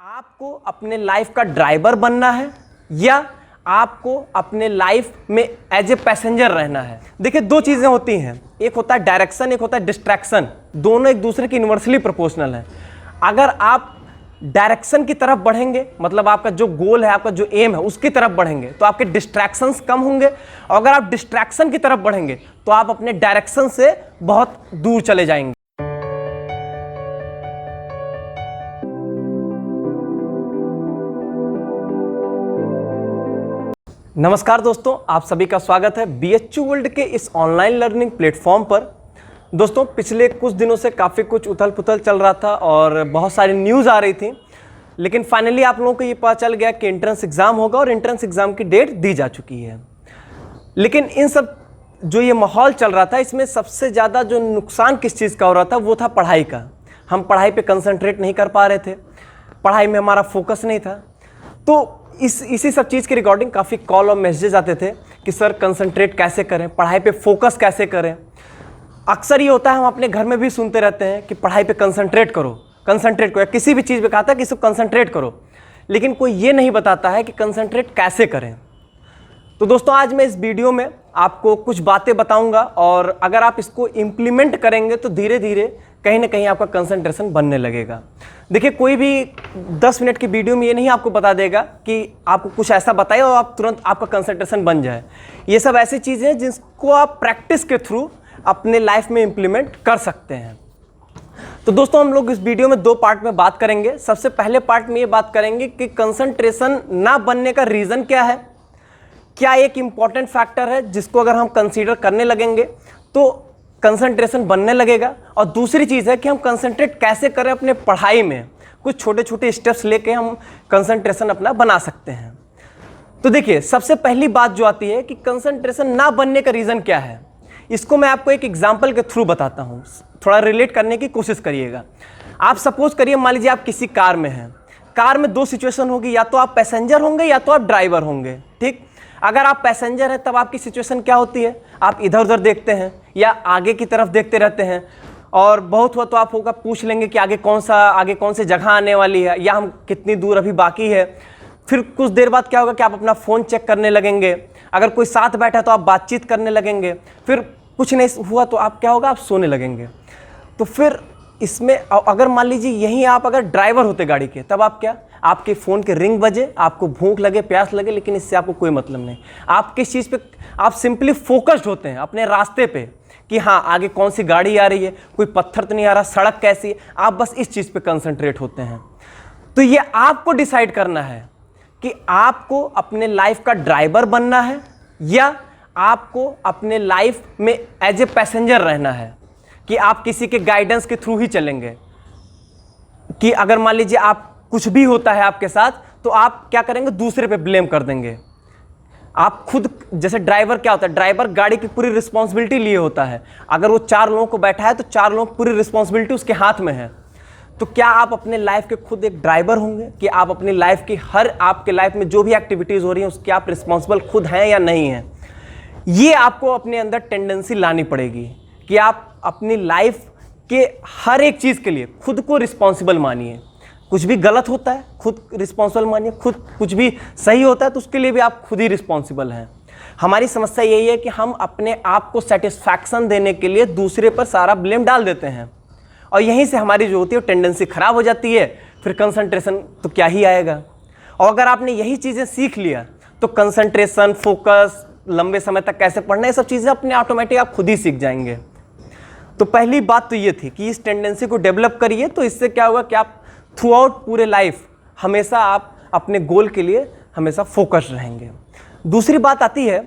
आपको अपने लाइफ का ड्राइवर बनना है या आपको अपने लाइफ में एज ए पैसेंजर रहना है। देखिए, दो चीज़ें होती हैं, एक होता है डायरेक्शन, एक होता है डिस्ट्रैक्शन। दोनों एक दूसरे की इन्वर्सली प्रोपोर्शनल है। अगर आप डायरेक्शन की तरफ बढ़ेंगे, मतलब आपका जो गोल है, आपका जो एम है, उसकी तरफ बढ़ेंगे तो आपके डिस्ट्रैक्शंस कम होंगे, और अगर आप डिस्ट्रैक्शन की तरफ बढ़ेंगे तो आप अपने डायरेक्शन से बहुत दूर चले जाएंगे। नमस्कार दोस्तों, आप सभी का स्वागत है BHU वर्ल्ड के इस ऑनलाइन लर्निंग प्लेटफॉर्म पर। दोस्तों, पिछले कुछ दिनों से काफ़ी कुछ उथल पुथल चल रहा था और बहुत सारी न्यूज़ आ रही थी, लेकिन फाइनली आप लोगों को ये पता चल गया कि एंट्रेंस एग्ज़ाम होगा और एंट्रेंस एग्ज़ाम की डेट दी जा चुकी है। लेकिन इन सब जो ये माहौल चल रहा था, इसमें सबसे ज़्यादा जो नुकसान किस चीज़ का हो रहा था वो था पढ़ाई का। हम पढ़ाई पर कंसंट्रेट नहीं कर पा रहे थे, पढ़ाई में हमारा फोकस नहीं था। तो इसी सब चीज़ के रिगार्डिंग काफ़ी कॉल और मैसेजेस आते थे कि सर कंसंट्रेट कैसे करें, पढ़ाई पे फोकस कैसे करें। अक्सर ये होता है, हम अपने घर में भी सुनते रहते हैं कि पढ़ाई पे कंसंट्रेट करो, कंसंट्रेट करो, किसी भी चीज़ पे कहा था कि इसको कंसंट्रेट करो, लेकिन कोई ये नहीं बताता है कि कंसंट्रेट कैसे करें। तो दोस्तों, आज मैं इस वीडियो में आपको कुछ बातें बताऊंगा और अगर आप इसको इम्प्लीमेंट करेंगे तो धीरे धीरे कहीं ना कहीं आपका कंसंट्रेशन बनने लगेगा। देखिए, कोई भी 10 मिनट की वीडियो में ये नहीं आपको बता देगा कि आपको कुछ ऐसा बताए और आप तुरंत आपका कंसंट्रेशन बन जाए। ये सब ऐसी चीज़ें हैं जिसको आप प्रैक्टिस के थ्रू अपने लाइफ में इम्प्लीमेंट कर सकते हैं। तो दोस्तों, हम लोग इस वीडियो में 2 पार्ट में बात करेंगे। सबसे पहले पार्ट में ये बात करेंगे कि कंसंट्रेशन ना बनने का रीज़न क्या है, क्या एक इम्पॉर्टेंट फैक्टर है जिसको अगर हम कंसीडर करने लगेंगे तो कंसंट्रेशन बनने लगेगा, और दूसरी चीज़ है कि हम कंसंट्रेट कैसे करें अपने पढ़ाई में। कुछ छोटे छोटे स्टेप्स लेके हम कंसंट्रेशन अपना बना सकते हैं। तो देखिए, सबसे पहली बात जो आती है कि कंसंट्रेशन ना बनने का रीज़न क्या है, इसको मैं आपको एक एग्जाम्पल के थ्रू बताता हूँ। थोड़ा रिलेट करने की कोशिश करिएगा। आप सपोज करिए, मान लीजिए आप किसी कार में हैं। कार में 2 सिचुएशन होगी, या तो आप पैसेंजर होंगे या तो आप ड्राइवर होंगे। ठीक, अगर आप पैसेंजर हैं तब आपकी सिचुएशन क्या होती है, आप इधर उधर देखते हैं या आगे की तरफ देखते रहते हैं, और बहुत हुआ तो आप होगा पूछ लेंगे कि आगे कौन से जगह आने वाली है, या हम कितनी दूर अभी बाकी है। फिर कुछ देर बाद क्या होगा कि आप अपना फ़ोन चेक करने लगेंगे। अगर कोई साथ बैठा तो आप बातचीत करने लगेंगे। फिर कुछ नहीं हुआ तो आप क्या होगा, आप सोने लगेंगे। तो फिर इसमें अगर मान लीजिए यहीं आप अगर ड्राइवर होते गाड़ी के, तब आप क्या, आपके फ़ोन के रिंग बजे, आपको भूख लगे, प्यास लगे, लेकिन इससे आपको कोई मतलब नहीं। आप किस चीज़ पे, आप सिंपली फोकस्ड होते हैं अपने रास्ते पे कि हाँ आगे कौन सी गाड़ी आ रही है, कोई पत्थर तो नहीं आ रहा, सड़क कैसी है, आप बस इस चीज़ पे कंसंट्रेट होते हैं। तो ये आपको डिसाइड करना है कि आपको अपने लाइफ का ड्राइवर बनना है या आपको अपने लाइफ में एज ए पैसेंजर रहना है, कि आप किसी के गाइडेंस के थ्रू ही चलेंगे। कि अगर मान लीजिए आप कुछ भी होता है आपके साथ तो आप क्या करेंगे, दूसरे पे ब्लेम कर देंगे। आप खुद, जैसे ड्राइवर क्या होता है, ड्राइवर गाड़ी की पूरी रिस्पॉन्सिबिलिटी लिए होता है। अगर वो 4 लोगों को बैठा है तो 4 लोगों की पूरी रिस्पॉन्सिबिलिटी उसके हाथ में है। तो क्या आप अपने लाइफ के खुद एक ड्राइवर होंगे कि आप अपनी लाइफ की आपके लाइफ में जो भी एक्टिविटीज़ हो रही हैं उसके आप रिस्पॉन्सिबल खुद हैं या नहीं हैं। ये आपको अपने अंदर टेंडेंसी लानी पड़ेगी कि आप अपनी लाइफ के हर एक चीज़ के लिए खुद को रिस्पॉन्सिबल मानिए। कुछ भी गलत होता है खुद रिस्पॉन्सिबल मानिए, खुद कुछ भी सही होता है तो उसके लिए भी आप खुद ही रिस्पॉन्सिबल हैं। हमारी समस्या यही है कि हम अपने आप को सेटिस्फैक्शन देने के लिए दूसरे पर सारा ब्लेम डाल देते हैं, और यहीं से हमारी जो होती है वो टेंडेंसी ख़राब हो जाती है। फिर कंसंट्रेशन तो क्या ही आएगा। और अगर आपने यही चीज़ें सीख लिया तो कंसंट्रेशन, फोकस, लंबे समय तक कैसे पढ़ना, ये सब चीज़ें अपने ऑटोमेटिक आप खुद ही सीख जाएंगे। तो पहली बात तो ये थी कि इस टेंडेंसी को डेवलप करिए, तो इससे क्या होगा कि आप थ्रू आउट पूरे लाइफ हमेशा आप अपने गोल के लिए हमेशा फोकस्ड रहेंगे। दूसरी बात आती है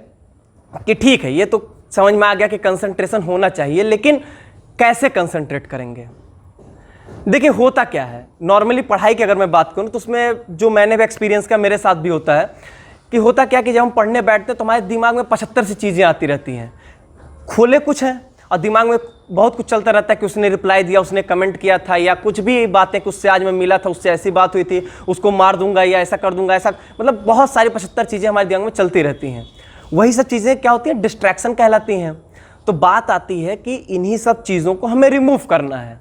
कि ठीक है, ये तो समझ में आ गया कि कंसंट्रेशन होना चाहिए, लेकिन कैसे कंसंट्रेट करेंगे। देखिए, होता क्या है, नॉर्मली पढ़ाई की अगर मैं बात करूँ तो उसमें जो मैंने भी एक्सपीरियंस किया, मेरे साथ भी होता है कि होता क्या कि जब हम पढ़ने बैठते हैं तो हमारे दिमाग में 75 सी चीज़ें आती रहती हैं। खोले कुछ हैं और दिमाग में बहुत कुछ चलता रहता है कि उसने रिप्लाई दिया, उसने कमेंट किया था, या कुछ भी बातें कि उससे आज मैं मिला था, उससे ऐसी बात हुई थी, उसको मार दूंगा या ऐसा कर दूंगा, ऐसा, मतलब बहुत सारी 75 चीज़ें हमारे दिमाग में चलती रहती हैं। वही सब चीज़ें क्या होती हैं, डिस्ट्रैक्शन कहलाती हैं। तो बात आती है कि इन्हीं सब चीज़ों को हमें रिमूव करना है।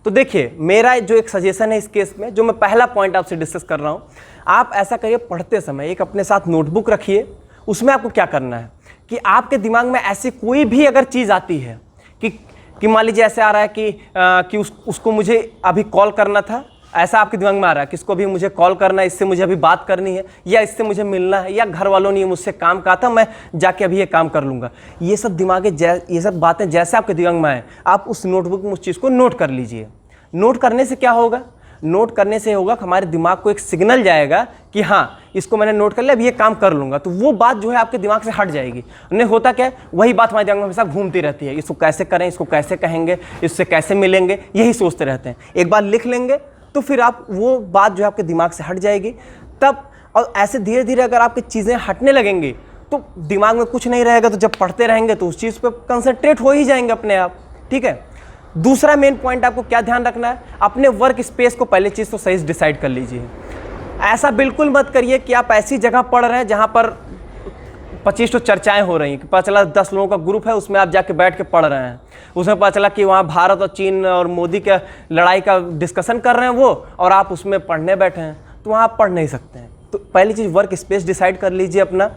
तो देखिए, मेरा जो एक सजेशन है इस केस में, जो मैं पहला पॉइंट आपसे डिस्कस कर रहा हूँ, आप ऐसा करिए, पढ़ते समय एक अपने साथ नोटबुक रखिए। उसमें आपको क्या करना है कि आपके दिमाग में ऐसी कोई भी अगर चीज़ आती है कि मान लीजिए ऐसे आ रहा है कि उसको मुझे अभी कॉल करना था, ऐसा आपके दिमाग में आ रहा है कि इसको भी मुझे कॉल करना है, इससे मुझे अभी बात करनी है, या इससे मुझे मिलना है, या घर वालों ने मुझसे काम कहा था, मैं जाके अभी ये काम कर लूँगा। ये सब बातें जैसे आपके दिमाग में आए, आप उस नोटबुक में उस चीज़ को नोट कर लीजिए। नोट करने से क्या होगा? नोट करने से होगा कि हमारे दिमाग को एक सिग्नल जाएगा कि हाँ, इसको मैंने नोट कर लिया, अब ये काम कर लूँगा। तो वो बात जो है आपके दिमाग से हट जाएगी। नहीं होता क्या है, वही बात हमारे दिमाग में हमेशा घूमती रहती है, इसको कैसे करें, इसको कैसे कहेंगे, इससे कैसे मिलेंगे, यही सोचते रहते हैं। एक बार लिख लेंगे तो फिर आप वो बात जो है आपके दिमाग से हट जाएगी तब। और ऐसे धीरे धीरे अगर आपकी चीज़ें हटने लगेंगी तो दिमाग में कुछ नहीं रहेगा, तो जब पढ़ते रहेंगे तो उस चीज़ पर कंसंट्रेट हो ही जाएंगे अपने आप। ठीक है। दूसरा मेन पॉइंट आपको क्या ध्यान रखना है, अपने वर्क स्पेस को पहले चीज़ तो सही से डिसाइड कर लीजिए। ऐसा बिल्कुल मत करिए कि आप ऐसी जगह पढ़ रहे हैं जहाँ पर 25 तो चर्चाएं हो रही हैं, कि पता चला 10 लोगों का ग्रुप है, उसमें आप जाके बैठ के पढ़ रहे हैं। उसमें पता चला कि वहाँ भारत और चीन और मोदी के लड़ाई का डिस्कशन कर रहे हैं वो, और आप उसमें पढ़ने बैठे हैं, तो वहाँ आप पढ़ नहीं सकते हैं। तो पहली चीज़ वर्क स्पेस डिसाइड कर लीजिए अपना,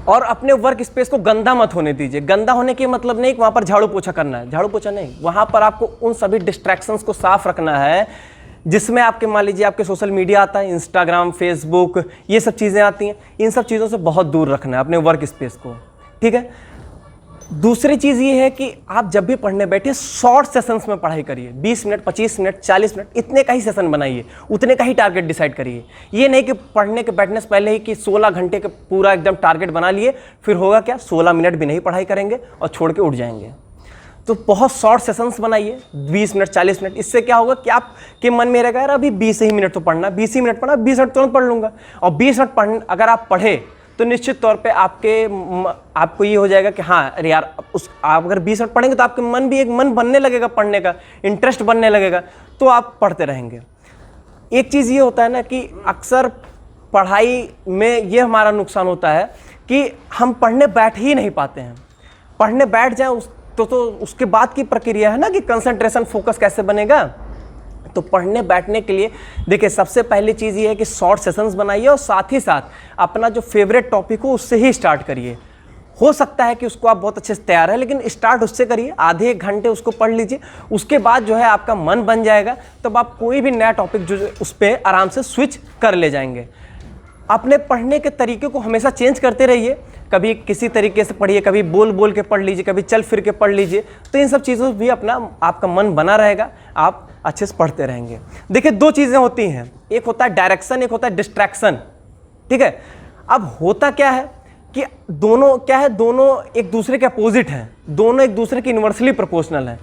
और अपने वर्क स्पेस को गंदा मत होने दीजिए। गंदा होने के मतलब नहीं कि वहाँ पर झाड़ू पोछा करना है, झाड़ू पोछा नहीं, वहाँ पर आपको उन सभी डिस्ट्रैक्शंस को साफ रखना है जिसमें आपके, मान लीजिए आपके सोशल मीडिया आता है, इंस्टाग्राम, फेसबुक, ये सब चीज़ें आती हैं। इन सब चीज़ों से बहुत दूर रखना है अपने वर्क स्पेस को। ठीक है। दूसरी चीज़ ये है कि आप जब भी पढ़ने बैठिए शॉर्ट सेशंस में पढ़ाई करिए। 20 मिनट, 25 मिनट, 40 मिनट, इतने का ही सेशन बनाइए, उतने का ही टारगेट डिसाइड करिए। ये नहीं कि पढ़ने के बैठने से पहले ही कि 16 घंटे का पूरा एकदम टारगेट बना लिए, फिर होगा क्या, 16 मिनट भी नहीं पढ़ाई करेंगे और छोड़ के उठ जाएंगे। तो बहुत शॉर्ट सेशंस बनाइए, 20 मिनट, 40 मिनट। इससे क्या होगा कि आपके मन में रहेगा यार अभी 20 ही मिनट तो पढ़ना, 20 ही मिनट पढ़ना, 20 मिनट तुरंत पढ़ लूँगा। और 20 मिनट पढ़ अगर आप पढ़े तो निश्चित तौर पे आपको ये हो जाएगा कि हाँ अरे यार, आप अगर 20 मिनट पढ़ेंगे तो आपके मन भी एक मन बनने लगेगा, पढ़ने का इंटरेस्ट बनने लगेगा, तो आप पढ़ते रहेंगे। एक चीज़ ये होता है ना कि अक्सर पढ़ाई में ये हमारा नुकसान होता है कि हम पढ़ने बैठ ही नहीं पाते हैं। पढ़ने बैठ जाएं तो उसके बाद की प्रक्रिया है ना कि कंसंट्रेशन, फोकस कैसे बनेगा। तो पढ़ने बैठने के लिए देखिए, सबसे पहली चीज़ ये है कि शॉर्ट सेशंस बनाइए, और साथ ही साथ अपना जो फेवरेट टॉपिक हो उससे ही स्टार्ट करिए। हो सकता है कि उसको आप बहुत अच्छे से तैयार है, लेकिन स्टार्ट उससे करिए, आधे एक घंटे उसको पढ़ लीजिए। उसके बाद जो है आपका मन बन जाएगा, तब आप कोई भी नया टॉपिक जो उस पर आराम से स्विच कर ले जाएंगे। अपने पढ़ने के तरीके को हमेशा चेंज करते रहिए, कभी किसी तरीके से पढ़िए, कभी बोल बोल के पढ़ लीजिए, कभी चल फिर के पढ़ लीजिए। तो इन सब चीज़ों से भी आपका मन बना रहेगा, आप अच्छे से पढ़ते रहेंगे। देखिए, दो चीज़ें होती हैं, एक होता है डायरेक्शन, एक होता है डिस्ट्रैक्शन। ठीक है। अब होता क्या है कि दोनों एक दूसरे के अपोजिट हैं, दोनों एक दूसरे के इन्वर्सली प्रोपोर्शनल हैं।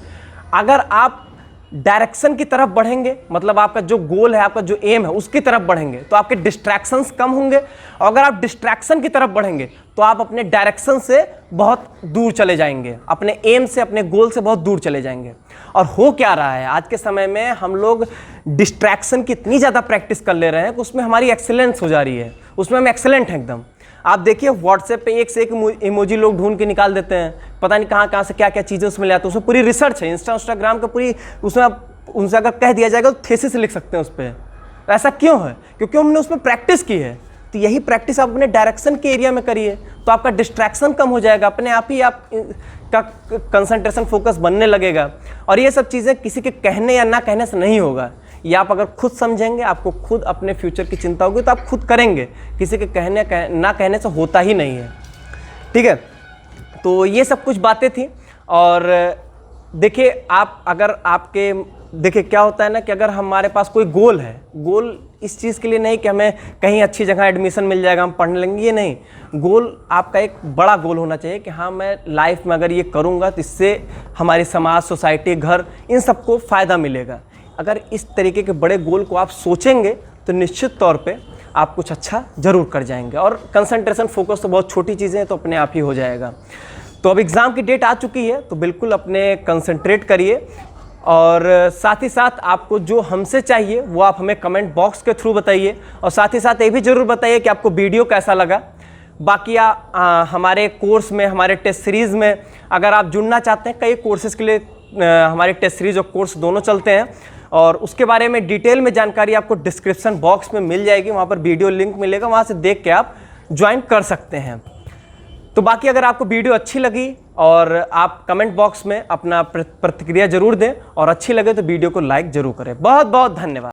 अगर आप डायरेक्शन की तरफ बढ़ेंगे, मतलब आपका जो गोल है, आपका जो एम है, उसकी तरफ बढ़ेंगे, तो आपके डिस्ट्रैक्शंस कम होंगे। और अगर आप डिस्ट्रैक्शन की तरफ बढ़ेंगे तो आप अपने डायरेक्शन से बहुत दूर चले जाएंगे, अपने एम से, अपने गोल से बहुत दूर चले जाएंगे। और हो क्या रहा है आज के समय में, हम लोग डिस्ट्रैक्शन की इतनी ज़्यादा प्रैक्टिस कर ले रहे हैं कि उसमें हमारी एक्सेलेंस हो जा रही है, उसमें हम एक्सेलेंट हैं एकदम। आप देखिए व्हाट्सएप पे एक से एक इमोजी लोग ढूंढ के निकाल देते हैं, पता नहीं कहाँ कहाँ से क्या क्या चीज़ें उसमें ले आते हैं। उसमें पूरी रिसर्च है, इंस्टाग्राम का पूरी, उसमें उनसे अगर कह दिया जाएगा तो थीसिस लिख सकते हैं उस पर। ऐसा क्यों है? क्योंकि हमने उसमें प्रैक्टिस की है। तो यही प्रैक्टिस आप अपने डायरेक्शन के एरिया में करिए, तो आपका डिस्ट्रैक्शन कम हो जाएगा, अपने आप ही आप का कंसंट्रेशन, फोकस बनने लगेगा। और ये सब चीज़ें किसी के कहने या ना कहने से नहीं होगा, ये आप अगर खुद समझेंगे, आपको खुद अपने फ्यूचर की चिंता होगी तो आप खुद करेंगे, किसी के ना कहने से होता ही नहीं है। ठीक है। तो ये सब कुछ बातें थी। और देखिए, देखिए क्या होता है ना कि अगर हमारे पास कोई गोल है, गोल इस चीज़ के लिए नहीं कि हमें कहीं अच्छी जगह एडमिशन मिल जाएगा, हम पढ़ने लगेंगे, ये नहीं। गोल आपका एक बड़ा गोल होना चाहिए कि हाँ, मैं लाइफ में अगर ये करूँगा तो इससे हमारी समाज, सोसाइटी, घर, इन सबको फ़ायदा मिलेगा। अगर इस तरीके के बड़े गोल को आप सोचेंगे तो निश्चित तौर पे आप कुछ अच्छा ज़रूर कर जाएंगे। और कंसंट्रेशन, फोकस तो बहुत छोटी चीज़ें हैं, तो अपने आप ही हो जाएगा। तो अब एग्ज़ाम की डेट आ चुकी है, तो बिल्कुल अपने कंसंट्रेट करिए। और साथ ही साथ आपको जो हमसे चाहिए वो आप हमें कमेंट बॉक्स के थ्रू बताइए। और साथ ही साथ ये भी ज़रूर बताइए कि आपको वीडियो कैसा लगा। बाकी हमारे कोर्स में, हमारे टेस्ट सीरीज़ में अगर आप जुड़ना चाहते हैं, कई कोर्सेज़ के लिए हमारी टेस्ट सीरीज और कोर्स दोनों चलते हैं, और उसके बारे में डिटेल में जानकारी आपको डिस्क्रिप्शन बॉक्स में मिल जाएगी। वहाँ पर वीडियो लिंक मिलेगा, वहाँ से देख के आप ज्वाइन कर सकते हैं। तो बाकी अगर आपको वीडियो अच्छी लगी और आप कमेंट बॉक्स में अपना प्रतिक्रिया जरूर दें, और अच्छी लगे तो वीडियो को लाइक जरूर करें। बहुत बहुत धन्यवाद।